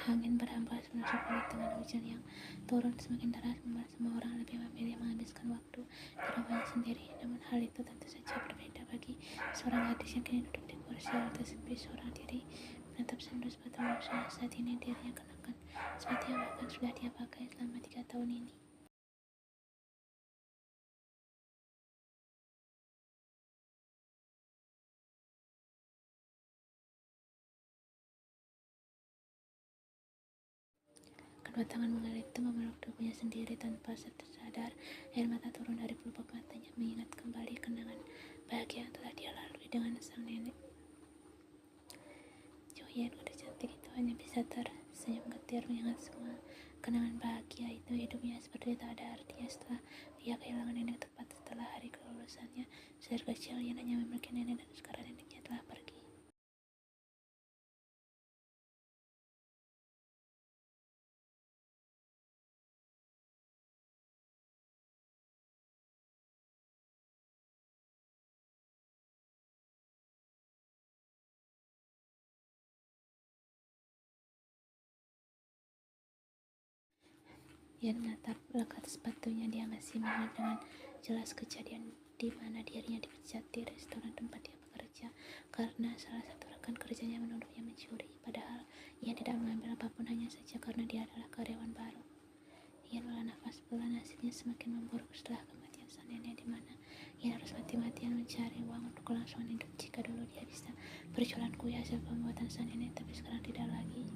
Angin berhembus menusuk kulit dengan hujan yang turun semakin deras membuat semua orang lebih memilih menghabiskan waktu di rumahnya sendiri. Namun hal itu tentu saja berbeda bagi seorang gadis yang kini duduk di kursi roda sepi seorang diri menatap sendu sepatu bangsa. Saat ini dirinya kenakan sepatu yang bahkan sudah dia pakai selama 3 tahun ini. Kedua tangan mengalir itu memeluk tubuhnya sendiri tanpa sadar. Air mata turun dari pelupuk matanya mengingat kembali kenangan bahagia yang telah dia lalui dengan sang nenek. Joyen, kuda cantik itu hanya bisa tersenyum getir mengingat semua kenangan bahagia itu. Hidupnya seperti tak ada artinya setelah dia kehilangan nenek tepat setelah hari kelulusannya. Sejak kecil ia hanya memiliki nenek dan sekarang neneknya telah pergi. Ia menatap lekat sepatunya. Dia masih mengingat dengan jelas kejadian di mana dirinya dipecat di restoran tempat dia bekerja karena salah satu rekan kerjanya menuduhnya mencuri. Padahal ia tidak mengambil apapun hanya saja karena dia adalah karyawan baru. Ia menghela nafas pelan. Nasibnya semakin memburuk setelah kematian sang nenek, di mana ia harus mati-matian mencari uang untuk kelangsungan hidup. Jika dulu dia bisa berjualan kue hasil pembuatan sang nenek, tapi sekarang tidak lagi.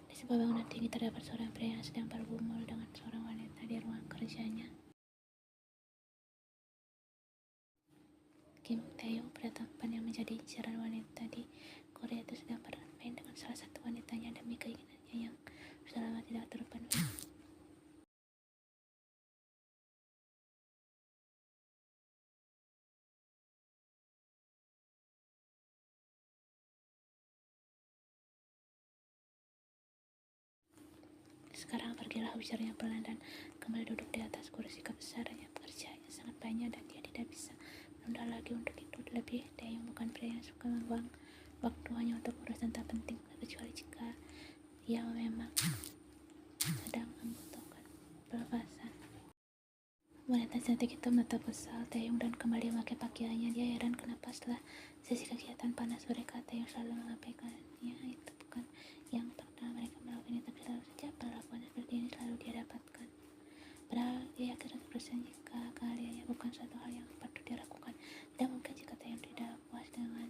Di sebuah bangunan tinggi terdapat seorang pria yang sedang bergumul dengan seorang wanita di ruang kerjanya. Kim Tae-hyuk pada tampan yang menjadi incaran wanita di Korea itu sedang bermain dengan salah satu wanitanya demi keinginannya yang sudah lama tidak terpenuhi. Sekarang pergilah, ujarnya pelan dan kembali duduk di atas kursi kebesarannya. Pekerjaannya sangat banyak dan dia tidak bisa menunda lagi untuk itu. Lebih, Tae-hyuk bukan pria yang suka membuang waktu hanya untuk urusan tak penting, kecuali jika ia memang sedang membutuhkan pelepasan. Wanita cantik itu menatap kesal Tae-hyuk dan kembali memakai pakaiannya. Dia heran kenapa setelah sesi kegiatan panas mereka, Tae-hyuk selalu mengabaikannya. Itu bukan yang pertama mereka melakukan ini, tapi selalu saja perlakuan seperti ini selalu dia dapatkan. Padahal dia yakin 100% jika keahliannya bukan suatu hal yang patut diragukan. Tidak mungkin jika Tae-hyuk tidak puas dengan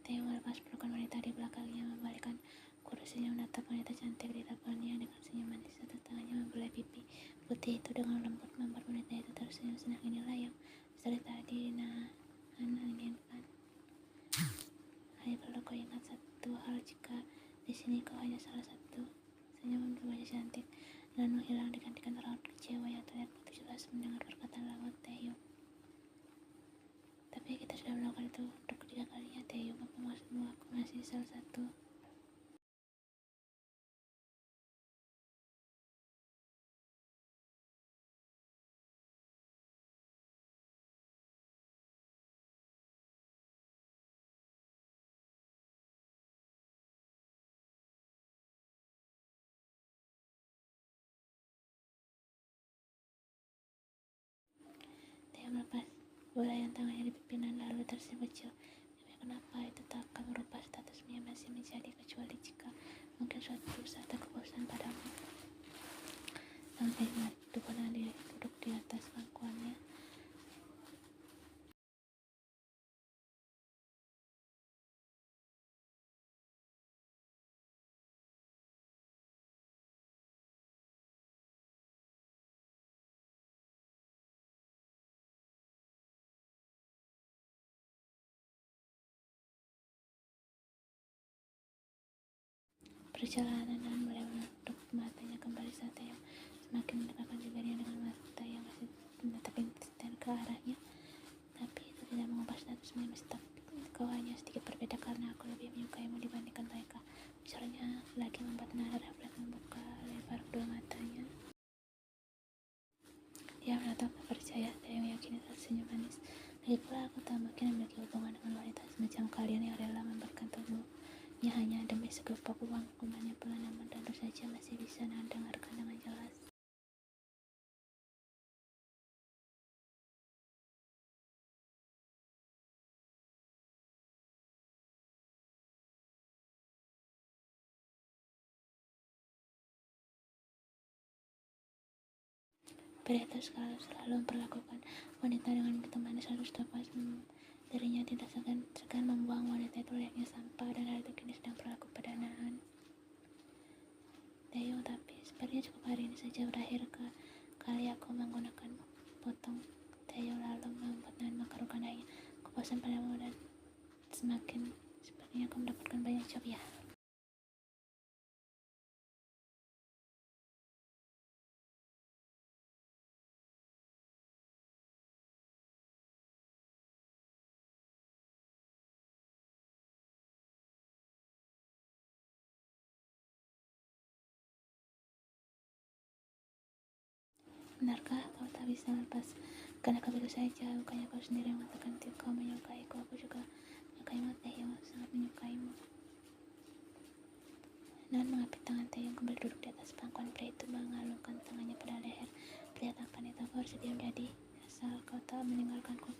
Tae-hyuk melepas pelukan wanita di belakangnya, membalikkan kursinya menatap wanita cantik di depannya dengan senyum manis. Satu tangannya membelai pipi putih itu dengan lembut, membuat wanita itu tersenyum senang. Inilah yang dari tadi Nahan inginkan. Hai, perlu kau ingat satu hal, jika di sini kau hanya salah satu. Senyum wajah cantik dan menghilang digantikan raut kecewa yang terlihat begitu jelas mendengar perkataan lewat Tae-hyuk. Tapi kita sudah melakukan itu untuk ketiga kalinya, Tae-hyuk. Apa maksudmu? Aku masih salah satu. Tae-hyuk melepas bulayan tangannya di pimpinan lalu tersenyum kecil. Tapi kenapa itu tak akan merubah statusnya masih menjadi, kecuali jika mungkin suatu saat aku bosan padamu. Sampai duduk di atas pangkuannya. perjalanan dan mulai menutup matanya kembali saat Taeyong semakin mendekatkan jarinya dengan mata yang masih menatap insisten ke arahnya. Tapi itu tidak mengubah status masih tetap. Kau hanya sedikit berbeda karena aku lebih menyukaimu dibandingkan mereka. Ujarnya lagi membuat Nara refleks membuka lebar kedua matanya. Dia menatap tak percaya, Taeyong yakin itu senyum manis. Lagi pula aku tak mungkin memiliki hubungan dengan wanita semacam kalian yang rela memberikan tubuhnya hanya demi segerobak uang. Gumamnya pelan namun tentu saja masih bisa dengarkan dengan jelas. Pria itu selalu memperlakukan wanita dengan begitu manis, harus dapat dirinya tidak segan membuang wanita itu layaknya sampah, dan hal itu kini sedang berlaku pada Naan Taeyong. Tapi sepertinya cukup hari ini saja berakhir. Kali aku menggunakanmu, potong Taeyong lalu membuat Naan mengkerutkan dahinya. Aku bosan padamu dan sepertinya aku mendapatkan banyak job ya. Benarkah kau tak bisa lepas? Karena begitu saja, bukannya kau sendiri yang mengatakan kau menyukaiku. Aku juga menyukaimu, Taeyong, sangat menyukaimu. Nan mengapit tangan Taeyong kembali duduk di atas pangkuan. Pria itu mengalungkan tangannya pada leher pria tampan itu. Aku harus diam jadi asal kau tak meninggalkanku,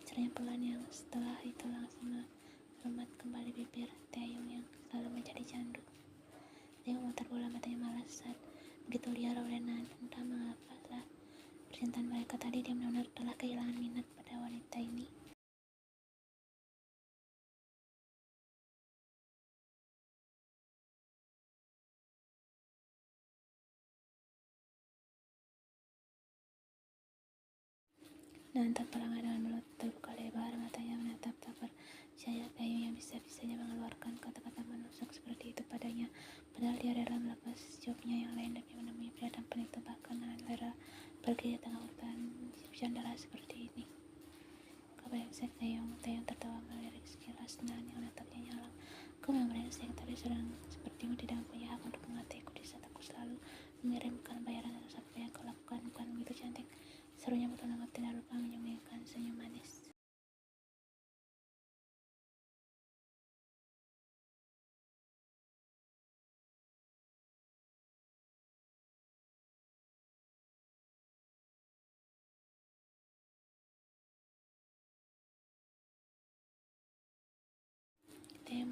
ujarnya pelan, yang setelah itu langsung meremat kembali bibir Taeyong yang selalu menjadi candu. Taeyong memutar bola matanya malas saat begitu liar oleh Nan. Entah mengapa setelah percintaan mereka tadi, dia benar-benar telah kehilangan minat pada wanita ini. Dan tanpa lama dengan mulut terbuka lebar, matanya menatap tak percaya Taeyong yang bisa-bisanya mengeluarkan kata-kata menusuk seperti itu padanya. Padahal dia rela melepas jobnya yang lain demi menemui pria tampan itu. Bahkan Nan rela pergi di tengah hutan hujan deras seperti ini. Kau brengsek, Taeyong. Taeyong tertawa melirik sekilas Nan yang menatapnya nyalang. Kau memang brengsek, tapi sepertimu tidak mempunyai hak untuk mengataku di saat aku selalu mengirimkan bayaran atas apa yang kau lakukan. Bukan begitu, cantik? Serunya betul amat, tidak lupa menyembunyikan senyum manis. Taeyong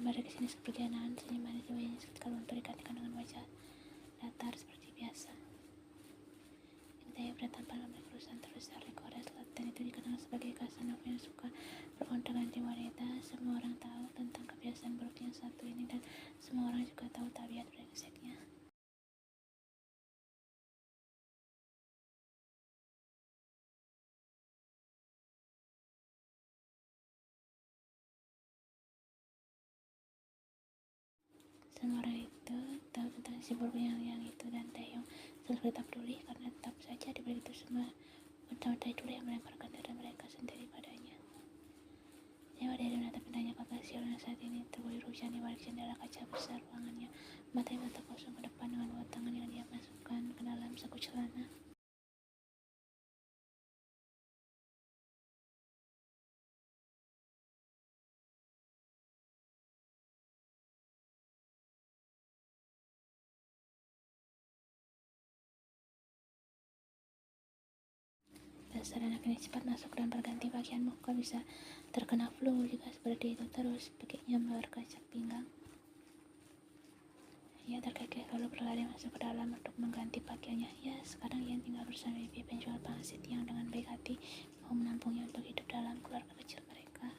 mari kesini seperti Nan. Senyum manis di wajahnya seketika luntur digantikan dengan wajah datar seperti biasa. Taeyong pria tampan memiliki perusahaan terbesar di Korea Selatan itu dikenal sebagai Casanova yang suka bergonta-ganti wanita. Semua orang tahu tentang kebiasaan buruk yang satu ini, dan semua orang juga tahu tabiat brengseknya. Semua orang itu tahu tentang si buruk yang itu, dan Taeyong selalu tetap peduli karena tetap saja dibalik itu semua wanita itu yang melemparkan dada mereka sendiri padanya. Nyawa dari menatap indahnya kota Seoul yang saat ini terguyur hujan di balik jendela kaca besar ruangannya. Matanya mata kosong ke depan dengan dua tangan yang dia masukkan ke dalam saku celana. Dasar anak ini, cepat masuk dan berganti pakaianmu. Kau bisa terkena flu jika seperti itu terus, pikirnya berkacak pinggang. Ia terkekeh lalu berlari masuk ke dalam untuk mengganti pakaiannya. Ya, sekarang ia tinggal bersama ibu penjual pangsit yang dengan baik hati mau menampungnya untuk hidup dalam keluarga kecil mereka.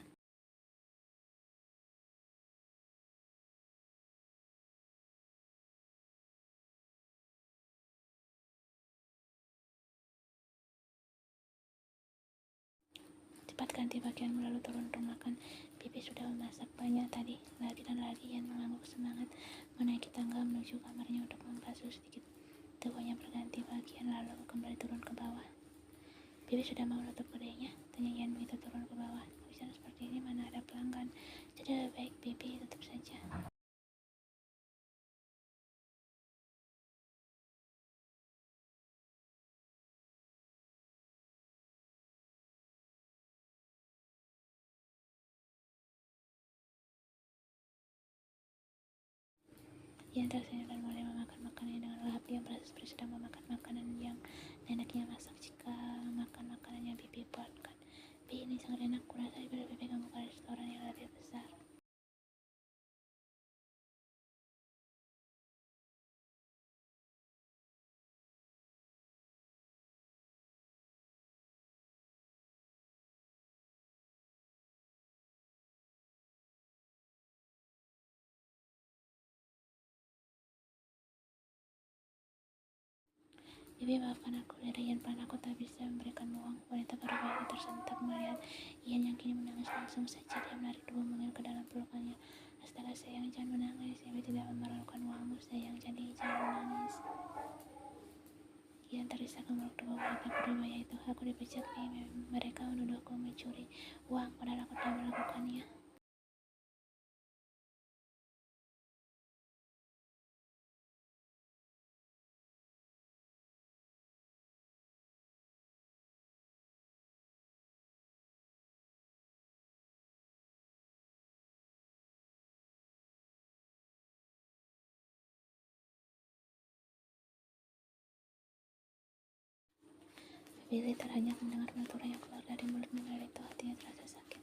Cepat ganti pakaianmu lalu turun untuk makan. Bibi sudah memasak banyak tadi. Lagi dan lagi Ian mengangguk semangat menaiki tangga menuju kamarnya untuk membasuh sedikit tubuhnya berganti bagian lalu kembali turun ke bawah. Bibi sudah mau nutup kedainya? Tanya Ian begitu turun ke bawah. Bisa seperti ini mana ada pelanggan. Jadi lebih baik Bibi tutup saja. Ian tersenyum dan mulai memakan makanannya dengan lahap. Dia merasa seperti sedang memakan makanan yang neneknya masak jika makan makanan yang Bibi buatkan. Bibi ini sangat enak, kurasa lebih baik membuka restoran yang lebih besar. Bibi maafkan aku, lihat Ian pelan, aku tak bisa memberikan uang. Wanita parubaya itu tersentak melihat Ian yang kini menangis. Langsung saja dia menarik dua mungil ke dalam pelukannya. Astaga sayang, jangan menangis. Bibi tidak memerlukan uangmu sayang, jadi jangan menangis. Ian terisak memeluk dua wanita parubaya itu. Aku dipecat nih, mereka menuduhku mencuri uang padahal aku tidak melakukannya. Billy terhanyak mendengar penuturan yang keluar dari mulut mungil itu. Hatinya terasa sakit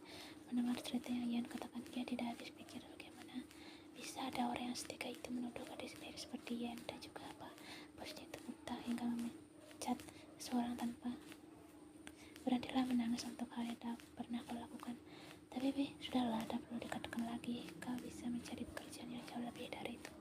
mendengar cerita yang Ian katakan. Dia tidak habis pikir bagaimana bisa ada orang yang setika itu menuduh gadis mirip seperti Ian, dan juga apa bosnya itu buta hingga memecat seseorang tanpa. Berhentilah menangis untuk hal yang tak pernah kau lakukan. Tapi Bi, sudahlah, tak perlu dikatakan lagi. Kau bisa mencari pekerjaan yang jauh lebih dari itu.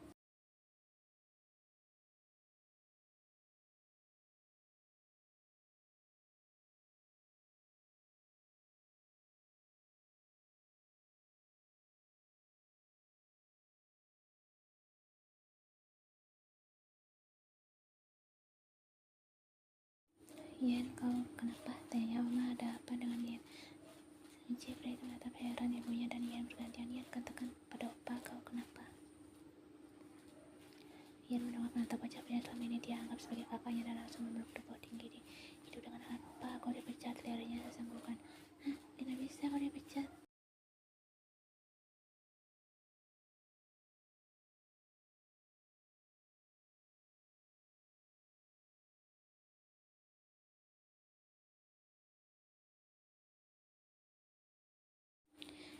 Ian, kau kenapa? Tanya Oma. Ada apa dengan Ian? Jeffrey itu menatap heran ibunya dan Ian bergantian. Ian, katakan pada Opa, kau kenapa? Ian menolak menatap wajah pria selama ini dia anggap sebagai kakaknya dan langsung memeluk tubuh tinggi itu dengan apa kau dipecat, liriknya sesenggukan. Hah? Tidak bisa kau dipecat.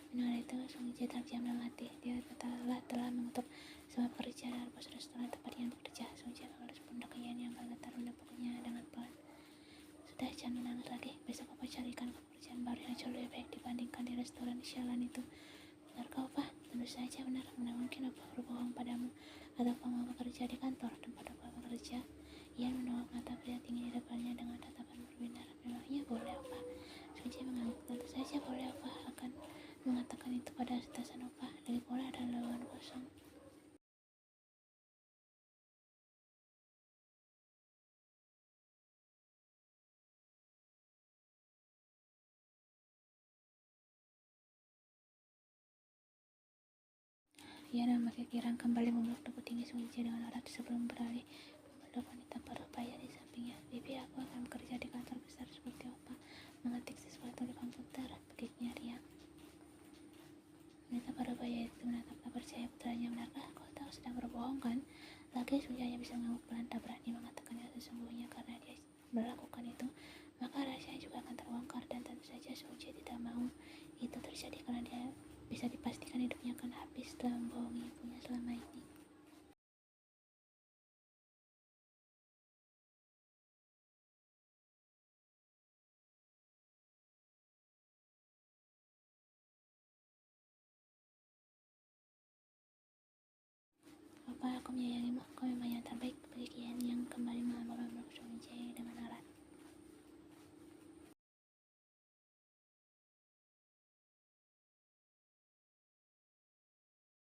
Mendengar itu, Sung Ji terdiam dalam hati. Dia telah mengutuk semua pekerja dan bos restoran tempat Ian bekerja. Sung Ji mengelus pundak Ian yang bergetar menepuknya dengan pelan. Sudah, jangan menangis lagi. Besok Papa carikan pekerjaan baru yang jauh lebih baik dibandingkan di restoran sialan itu. Benar kau, Pak? Tentu saja benar. Mana mungkin Opa berbohong padamu. Atau kau mau bekerja di kantor tempat Opa bekerja? Ian menolak mata pria tinggi di depannya dengan tatapan berbinar. Memangnya boleh, Opa? Sung Ji mengangguk. Tentu saja boleh, Opa akan mengatakan itu pada atasan Opa. Lagi pula ada lowongan kosong. Ia dan berpikiran kembali memeluk tubuh tinggi Sung Ji dengan erat sebelum beralih memeluk wanita parubaya di sampingnya. Bibi, aku akan bekerja di kantor besar seperti Opa, mengetik sesuatu di komputer, begitnya riang. Wanita parubaya itu menatap tak percaya putranya. Benarkah kau tahu sedang berbohong kan? Lagi Sung Ji hanya bisa mengangguk pelan, tak berani mengatakan yang sesungguhnya karena dia melakukan itu maka rahasianya juga akan terbongkar, dan tentu saja Sung Ji tidak mau itu terjadi karena dia bisa dipastikan hidupnya akan habis setelah membohongi ibunya selama ini. Opa, aku menyayangimu. Kau memang yang terbaik. Bagi Ian yang kembali mengambil